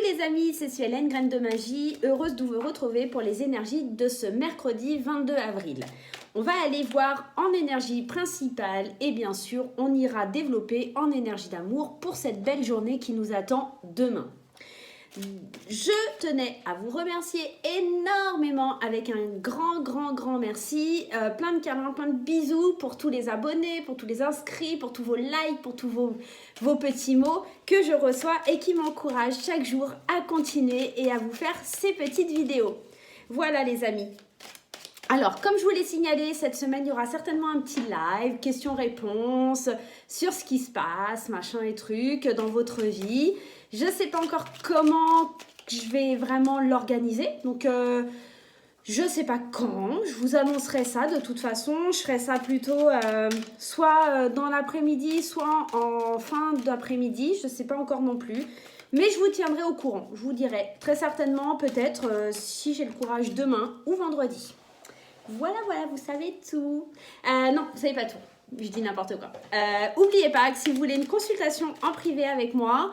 les amis, c'est Suelen, Graine de Magie, heureuse de vous retrouver pour les énergies de ce mercredi 22 avril. On va aller voir en énergie principale et bien sûr, on ira développer en énergie d'amour pour cette belle journée qui nous attend demain. Je tenais à vous remercier énormément avec un grand merci, plein de câlins, plein de bisous pour tous les abonnés, pour tous les inscrits, pour tous vos likes, pour tous vos petits mots que je reçois et qui m'encouragent chaque jour à continuer et à vous faire ces petites vidéos. Voilà les amis. Alors, comme je vous l'ai signalé, cette semaine, il y aura certainement un petit live, questions-réponses, sur ce qui se passe, machin et trucs, dans votre vie. Je ne sais pas encore comment je vais vraiment l'organiser. Donc, je ne sais pas quand. Je vous annoncerai ça de toute façon. Je ferai ça plutôt soit dans l'après-midi, soit en fin d'après-midi. Je ne sais pas encore non plus. Mais je vous tiendrai au courant. Je vous dirai très certainement, peut-être, si j'ai le courage demain ou vendredi. Voilà, vous savez tout. Non, vous savez pas tout. Je dis n'importe quoi. N'oubliez pas que si vous voulez une consultation en privé avec moi,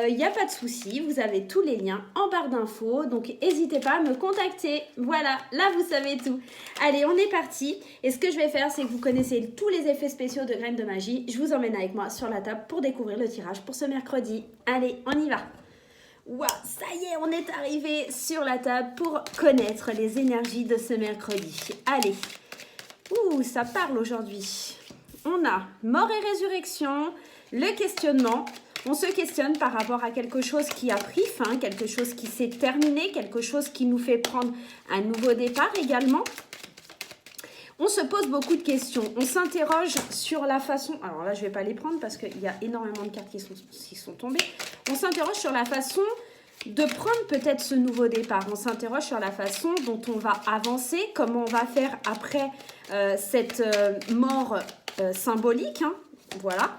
il n'y a pas de souci. Vous avez tous les liens en barre d'infos. Donc, n'hésitez pas à me contacter. Voilà, là, vous savez tout. Allez, on est parti. Et ce que je vais faire, c'est que vous connaissez tous les effets spéciaux de Graines de Magie. Je vous emmène avec moi sur la table pour découvrir le tirage pour ce mercredi. Allez, on y va. Waouh, ça y est, on est arrivé sur la table pour connaître les énergies de ce mercredi. Allez, ça parle aujourd'hui. On a mort et résurrection, le questionnement. On se questionne par rapport à quelque chose qui a pris fin, quelque chose qui s'est terminé, quelque chose qui nous fait prendre un nouveau départ également. On se pose beaucoup de questions. On s'interroge sur la façon... Alors là, je ne vais pas les prendre parce qu'il y a énormément de cartes qui sont tombées. On s'interroge sur la façon de prendre peut-être ce nouveau départ. On s'interroge sur la façon dont on va avancer, comment on va faire après cette mort symbolique. Hein, voilà.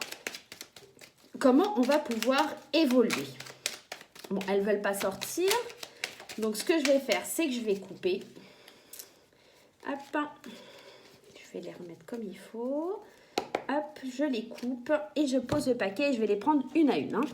Comment on va pouvoir évoluer. Bon, elles ne veulent pas sortir. Donc, ce que je vais faire, c'est que je vais couper. Hop. Je vais les remettre comme il faut. Hop, je les coupe et je pose le paquet et je vais les prendre une à une. Hein.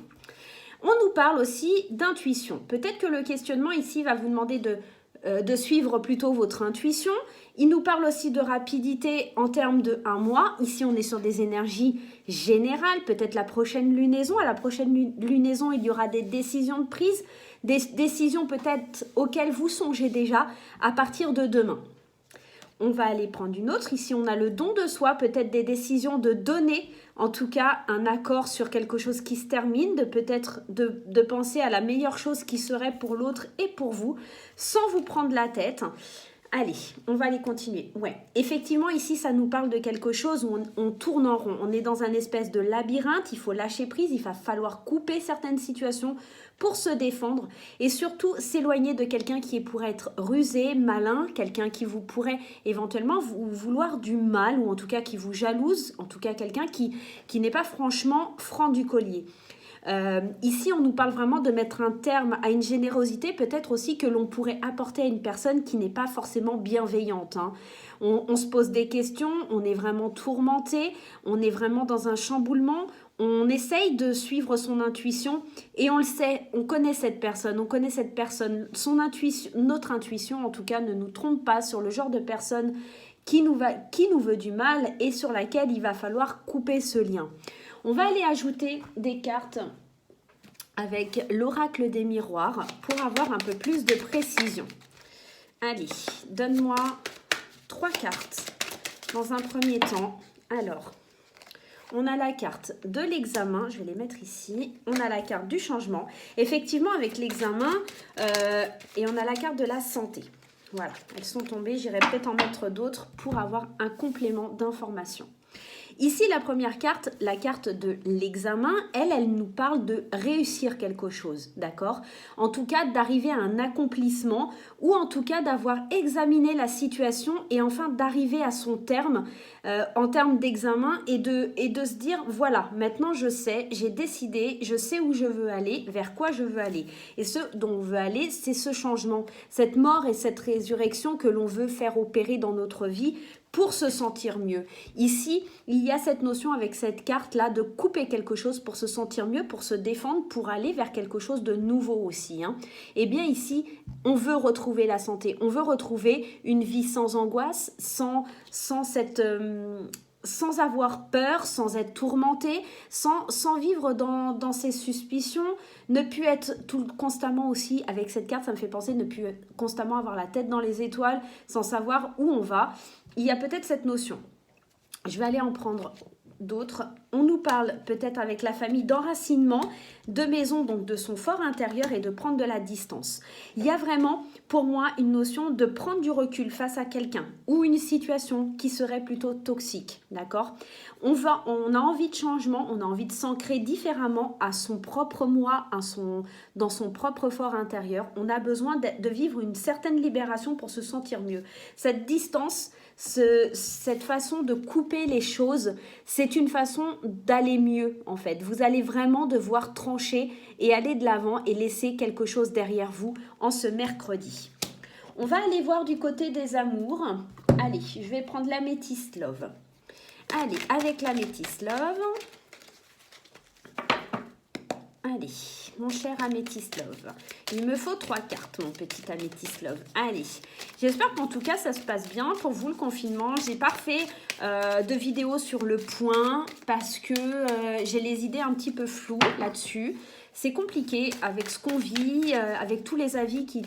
On nous parle aussi d'intuition. Peut-être que le questionnement ici va vous demander de suivre plutôt votre intuition. Il nous parle aussi de rapidité en termes de 1 mois. Ici, on est sur des énergies générales. Peut-être la prochaine lunaison. À la prochaine lunaison, il y aura des décisions de prise, des décisions peut-être auxquelles vous songez déjà à partir de demain. On va aller prendre une autre. Ici, on a le don de soi, peut-être des décisions de donner, en tout cas, un accord sur quelque chose qui se termine, peut-être de penser à la meilleure chose qui serait pour l'autre et pour vous, sans vous prendre la tête. Allez, on va aller continuer. Ouais, effectivement, ici, ça nous parle de quelque chose où on tourne en rond. On est dans un espèce de labyrinthe, il faut lâcher prise, il va falloir couper certaines situations pour se défendre et surtout s'éloigner de quelqu'un qui pourrait être rusé, malin, quelqu'un qui vous pourrait éventuellement vouloir du mal ou en tout cas qui vous jalouse, en tout cas quelqu'un qui n'est pas franchement franc du collier. Ici, on nous parle vraiment de mettre un terme à une générosité, peut-être aussi que l'on pourrait apporter à une personne qui n'est pas forcément bienveillante. Hein. On se pose des questions, on est vraiment tourmenté, on est vraiment dans un chamboulement, on essaye de suivre son intuition et on le sait, on connaît cette personne, notre intuition en tout cas ne nous trompe pas sur le genre de personne qui nous veut du mal et sur laquelle il va falloir couper ce lien. On va aller ajouter des cartes avec l'oracle des miroirs pour avoir un peu plus de précision. Allez, donne-moi 3 cartes dans un premier temps. Alors, on a la carte de l'examen, je vais les mettre ici. On a la carte du changement, effectivement avec l'examen, et on a la carte de la santé. Voilà, elles sont tombées, j'irai peut-être en mettre d'autres pour avoir un complément d'information. Ici, la première carte, la carte de l'examen, elle nous parle de réussir quelque chose, d'accord? En tout cas, d'arriver à un accomplissement ou en tout cas d'avoir examiné la situation et enfin d'arriver à son terme en termes d'examen et de se dire, voilà, maintenant je sais, j'ai décidé, je sais où je veux aller, vers quoi je veux aller. Et ce dont on veut aller, c'est ce changement, cette mort et cette résurrection que l'on veut faire opérer dans notre vie pour se sentir mieux. Ici, il y a cette notion avec cette carte-là de couper quelque chose pour se sentir mieux, pour se défendre, pour aller vers quelque chose de nouveau aussi. Eh bien ici, on veut retrouver la santé, on veut retrouver une vie sans angoisse, sans avoir peur, sans être tourmenté, sans vivre dans ses suspicions, ne plus être constamment aussi, avec cette carte, ça me fait penser, ne plus constamment avoir la tête dans les étoiles, sans savoir où on va. Il y a peut-être cette notion. Je vais aller en prendre d'autres. On nous parle peut-être avec la famille d'enracinement, de maison, donc de son fort intérieur et de prendre de la distance. Il y a vraiment pour moi une notion de prendre du recul face à quelqu'un ou une situation qui serait plutôt toxique, d'accord ? On a envie de changement, on a envie de s'ancrer différemment à son propre moi, dans son propre fort intérieur. On a besoin de vivre une certaine libération pour se sentir mieux. Cette distance, cette façon de couper les choses, c'est une façon d'aller mieux en fait. Vous allez vraiment devoir trancher et aller de l'avant et laisser quelque chose derrière vous en ce mercredi. On va aller voir du côté des amours. Allez, je vais prendre l'améthyste love. Allez, avec l'améthyste love. Allez, mon cher améthyste love. Il me faut 3 cartes, mon petit améthyste love. Allez, j'espère qu'en tout cas, ça se passe bien pour vous, le confinement. J'ai pas fait de vidéo sur le point parce que j'ai les idées un petit peu floues là-dessus. C'est compliqué avec ce qu'on vit, avec tous les avis qui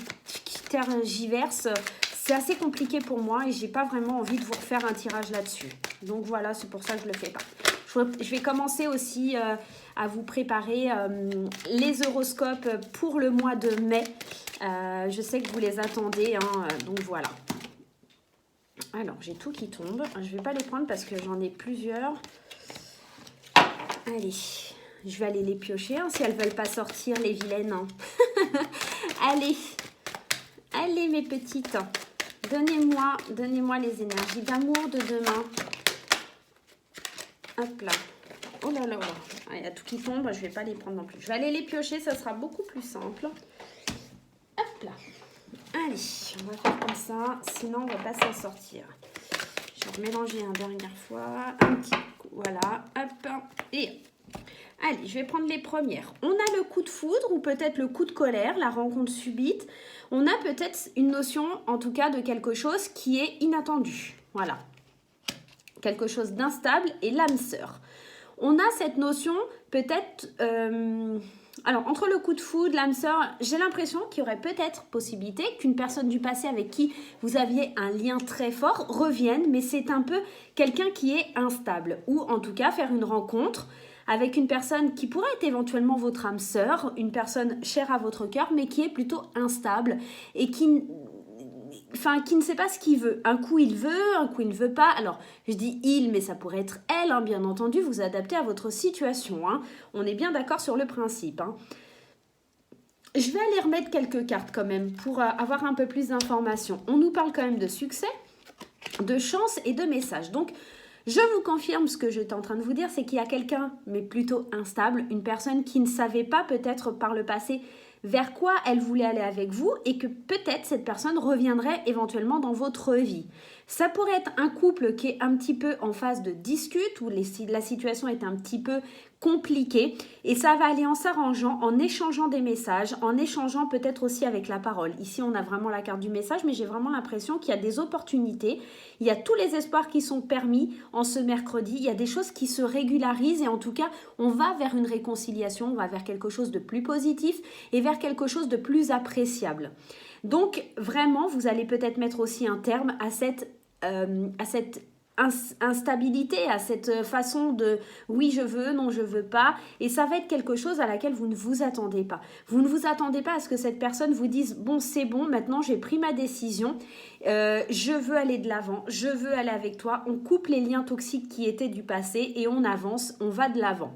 tergiversent. C'est assez compliqué pour moi et j'ai pas vraiment envie de vous refaire un tirage là-dessus. Donc voilà, c'est pour ça que je le fais pas. Je vais commencer aussi à vous préparer les horoscopes pour le mois de mai. Je sais que vous les attendez, donc voilà. Alors, j'ai tout qui tombe. Je vais pas les prendre parce que j'en ai plusieurs. Allez, je vais aller les piocher si elles veulent pas sortir, les vilaines. Allez mes petites. Donnez-moi les énergies d'amour de demain. Hop là. Oh là là là. Il y a tout qui tombe, je ne vais pas les prendre non plus. Je vais aller les piocher, ça sera beaucoup plus simple. Hop là. Allez, on va faire comme ça, sinon on ne va pas s'en sortir. Je vais mélanger une dernière fois. Un petit coup, voilà. Hop. Et allez, je vais prendre les premières. On a le coup de foudre ou peut-être le coup de colère, la rencontre subite. On a peut-être une notion, en tout cas, de quelque chose qui est inattendu. Voilà. Quelque chose d'instable et l'âme sœur. On a cette notion peut-être... alors, entre le coup de foudre, l'âme sœur, j'ai l'impression qu'il y aurait peut-être possibilité qu'une personne du passé avec qui vous aviez un lien très fort revienne, mais c'est un peu quelqu'un qui est instable. Ou en tout cas, faire une rencontre avec une personne qui pourrait être éventuellement votre âme sœur, une personne chère à votre cœur, mais qui est plutôt instable et qui ne sait pas ce qu'il veut. Un coup, il veut, un coup, il ne veut pas. Alors, je dis il, mais ça pourrait être elle, bien entendu, vous adaptez à votre situation. On est bien d'accord sur le principe. Je vais aller remettre quelques cartes quand même pour avoir un peu plus d'informations. On nous parle quand même de succès, de chance et de message. Donc, je vous confirme ce que j'étais en train de vous dire, c'est qu'il y a quelqu'un, mais plutôt instable, une personne qui ne savait pas peut-être par le passé vers quoi elle voulait aller avec vous et que peut-être cette personne reviendrait éventuellement dans votre vie. Ça pourrait être un couple qui est un petit peu en phase de dispute où la situation est un petit peu compliquée et ça va aller en s'arrangeant, en échangeant des messages, en échangeant peut-être aussi avec la parole. Ici, on a vraiment la carte du message, mais j'ai vraiment l'impression qu'il y a des opportunités. Il y a tous les espoirs qui sont permis en ce mercredi. Il y a des choses qui se régularisent et en tout cas, on va vers une réconciliation, on va vers quelque chose de plus positif et vers quelque chose de plus appréciable. Donc, vraiment, vous allez peut-être mettre aussi un terme à cette instabilité, à cette façon de oui je veux, non je veux pas, et ça va être quelque chose à laquelle vous ne vous attendez pas. Vous ne vous attendez pas à ce que cette personne vous dise bon c'est bon, maintenant j'ai pris ma décision, je veux aller de l'avant, je veux aller avec toi, on coupe les liens toxiques qui étaient du passé et on avance, on va de l'avant.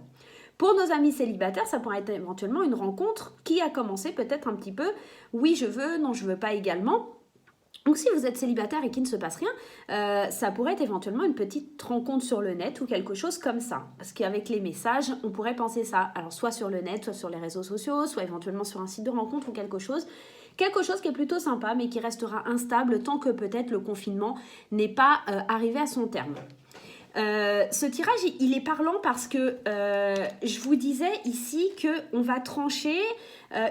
Pour nos amis célibataires, ça pourrait être éventuellement une rencontre qui a commencé peut-être un petit peu oui je veux, non je veux pas également. Donc si vous êtes célibataire et qu'il ne se passe rien, ça pourrait être éventuellement une petite rencontre sur le net ou quelque chose comme ça. Parce qu'avec les messages, on pourrait penser ça. Alors soit sur le net, soit sur les réseaux sociaux, soit éventuellement sur un site de rencontre ou quelque chose. Quelque chose qui est plutôt sympa mais qui restera instable tant que peut-être le confinement n'est pas arrivé à son terme. Ce tirage, il est parlant parce que je vous disais ici qu'on va trancher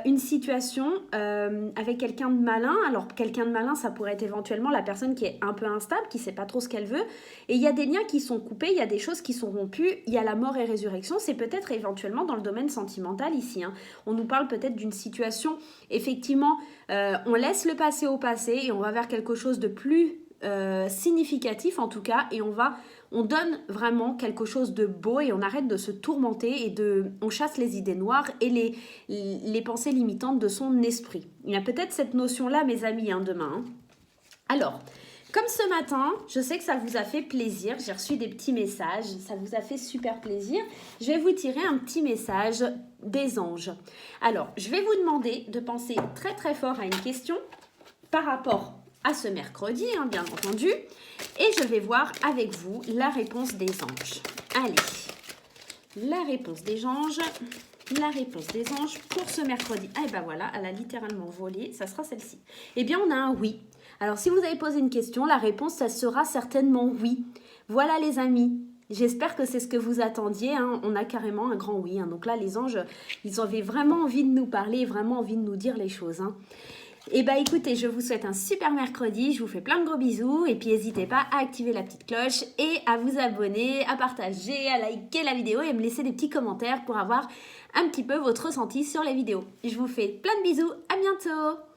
une situation avec quelqu'un de malin. Alors, quelqu'un de malin, ça pourrait être éventuellement la personne qui est un peu instable, qui ne sait pas trop ce qu'elle veut. Et il y a des liens qui sont coupés, il y a des choses qui sont rompues, il y a la mort et résurrection. C'est peut-être éventuellement dans le domaine sentimental ici. Hein. On nous parle peut-être d'une situation, effectivement, on laisse le passé au passé et on va vers quelque chose de plus significatif en tout cas, et on donne vraiment quelque chose de beau et on arrête de se tourmenter et on chasse les idées noires et les pensées limitantes de son esprit. Il y a peut-être cette notion-là, mes amis, hein, demain. Hein. Alors, comme ce matin, je sais que ça vous a fait plaisir, j'ai reçu des petits messages, ça vous a fait super plaisir. Je vais vous tirer un petit message des anges. Alors, je vais vous demander de penser très très fort à une question par rapport à ce mercredi, hein, bien entendu. Et je vais voir avec vous la réponse des anges. Allez, la réponse des anges pour ce mercredi. Ah et ben voilà, elle a littéralement volé, ça sera celle-ci. Eh bien, on a un oui. Alors, si vous avez posé une question, la réponse, ça sera certainement oui. Voilà les amis. J'espère que c'est ce que vous attendiez. Hein. On a carrément un grand oui. Hein. Donc là, les anges, ils avaient vraiment envie de nous parler, vraiment envie de nous dire les choses. Hein. Et bah écoutez, je vous souhaite un super mercredi, je vous fais plein de gros bisous et puis n'hésitez pas à activer la petite cloche et à vous abonner, à partager, à liker la vidéo et à me laisser des petits commentaires pour avoir un petit peu votre ressenti sur les vidéos. Je vous fais plein de bisous, à bientôt!